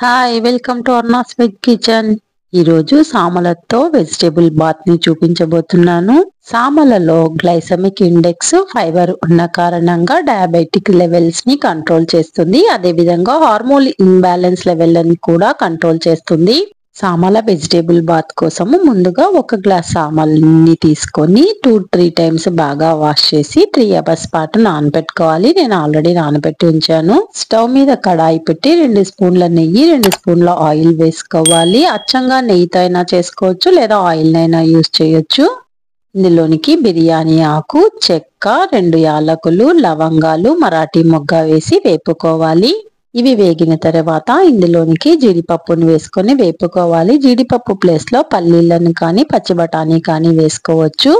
Hi welcome to Arna's veg kitchen. ఈరోజు సామలతో vegetable bath ని చూపించబోతున్నాను. సామలలో గ్లైసమిక్ ఇండెక్స్ ఫైబర్ ఉన్న కారణంగా డయాబెటిక్ లెవెల్స్ ని కంట్రోల్ చేస్తుంది. అదే విధంగా హార్మోన్ ఇంబ్యాలెన్స్ లెవెల్ కూడా కంట్రోల్ చేస్తుంది. సామల వెజిటేబుల్ బాత్ కోసము ముందుగా ఒక గ్లాస్ సామల్ని తీసుకొని 2-3 టైమ్స్ బాగా వాష్ చేసి 3 అవర్స్ పాటు నానబెట్టుకోవాలి. నేను ఆల్రెడీ నానబెట్టి ఉంచాను. స్టవ్ మీద కడాయి పెట్టి 2 స్పూన్ల నెయ్యి 2 స్పూన్ల ఆయిల్ వేసుకోవాలి. అచ్చంగా నెయ్యితో అయినా చేసుకోవచ్చు లేదా ఆయిల్ అయినా యూజ్ చేయొచ్చు. ఇందులోనికి బిర్యానీ ఆకు, చెక్క, 2 యాలకులు, లవంగాలు, మరాఠీ మొగ్గ వేసి వేపుకోవాలి. ఇవి వేగిన తర్వాత ఇందులోనికి జీడిపప్పును వేసుకొని వేపుకోవాలి. జీడిపప్పు ప్లేస్ లో పల్లీలను కానీ పచ్చి బఠానీ కానీ వేసుకోవచ్చు.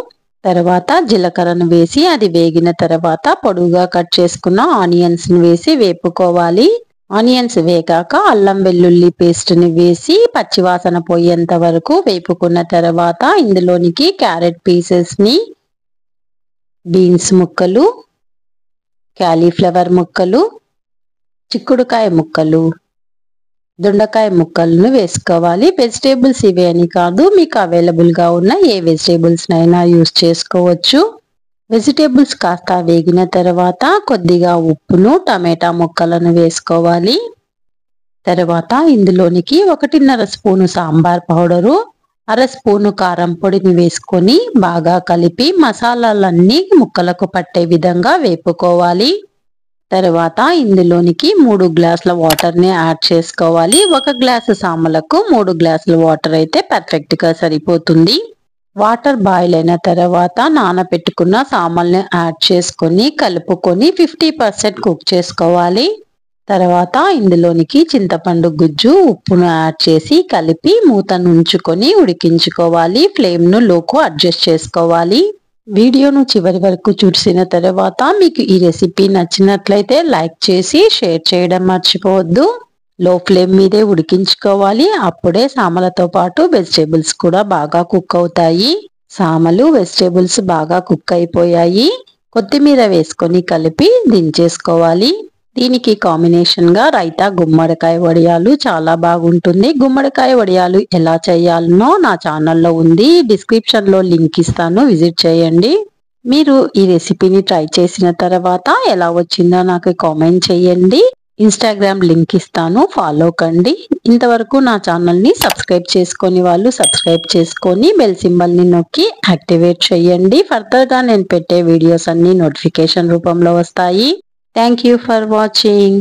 తర్వాత జీలకర్రను వేసి అది వేగిన తర్వాత పొడుగుగా కట్ చేసుకున్న ఆనియన్స్ ని వేసి వేపుకోవాలి. ఆనియన్స్ వేగాక అల్లం వెల్లుల్లి పేస్ట్ ని వేసి పచ్చివాసన పోయేంత వరకు వేపుకున్న తర్వాత ఇందులోనికి క్యారెట్ పీసెస్ ని, బీన్స్ ముక్కలు, క్యాలీఫ్లవర్ ముక్కలు, చిక్కుడుకాయ ముక్కలు, దొండకాయ ముక్కలను వేసుకోవాలి. వెజిటేబుల్స్ ఇవే అని కాదు, మీకు అవైలబుల్ గా ఉన్న ఏ వెజిటేబుల్స్ అయినా యూజ్ చేసుకోవచ్చు. వెజిటేబుల్స్ కాస్త వేగిన తర్వాత కొద్దిగా ఉప్పును, టమాటా ముక్కలను వేసుకోవాలి. తర్వాత ఇందులోనికి 1.5 స్పూను సాంబార్ పౌడరు, 1/2 స్పూను కారం పొడిని వేసుకొని బాగా కలిపి మసాలాలన్నీ ముక్కలకు పట్టే విధంగా వేపుకోవాలి. తర్వాత ఇందులోనికి 3 గ్లాసుల వాటర్ ని యాడ్ చేసుకోవాలి. 1 గ్లాసు సామలకు 3 గ్లాసుల వాటర్ అయితే పర్ఫెక్ట్ గా సరిపోతుంది. వాటర్ బాయిల్ అయిన తర్వాత నానబెట్టుకున్న సామల్ని యాడ్ చేసుకొని కలుపుకొని 50% కుక్ చేసుకోవాలి. తర్వాత ఇందులోనికి చింతపండు గుజ్జు, ఉప్పును యాడ్ చేసి కలిపి మూతను ఉంచుకొని ఉడికించుకోవాలి. ఫ్లేమ్ ను లోకు అడ్జస్ట్ చేసుకోవాలి. వీడియోను చివరి వరకు చూసిన తర్వాత మీకు ఈ రెసిపీ నచ్చినట్లయితే లైక్ చేసి షేర్ చేయడం మర్చిపోవద్దు. లో ఫ్లేమ్ మీదే ఉడికించుకోవాలి. అప్పుడే సామలతో పాటు వెజిటేబుల్స్ కూడా బాగా కుక్ అవుతాయి. సామలు, వెజిటేబుల్స్ బాగా కుక్ అయిపోయాయి. కొత్తిమీర వేసుకొని కలిపి దించేసుకోవాలి. దీనికి కాంబినేషన్ గా రైతా గుమ్మడికాయ వడియాలు చాలా బాగుంటుంది. గుమ్మడికాయ వడియాలు ఎలా చేయాలనో నా ఛానల్లో ఉంది. డిస్క్రిప్షన్ లో లింక్ ఇస్తాను, విజిట్ చేయండి. మీరు ఈ రెసిపీని ట్రై చేసిన తర్వాత ఎలా వచ్చిందో నాకు కామెంట్ చేయండి. ఇన్స్టాగ్రామ్ లింక్ ఇస్తాను, ఫాలో కండి. ఇంతవరకు నా ఛానల్ ని సబ్స్క్రైబ్ చేసుకొని వాళ్ళు సబ్స్క్రైబ్ చేసుకొని బెల్ సింబల్ ని నొక్కి యాక్టివేట్ చేయండి. ఫర్దర్ గా నేను పెట్టే వీడియోస్ అన్ని నోటిఫికేషన్ రూపంలో వస్తాయి. Thank you for watching.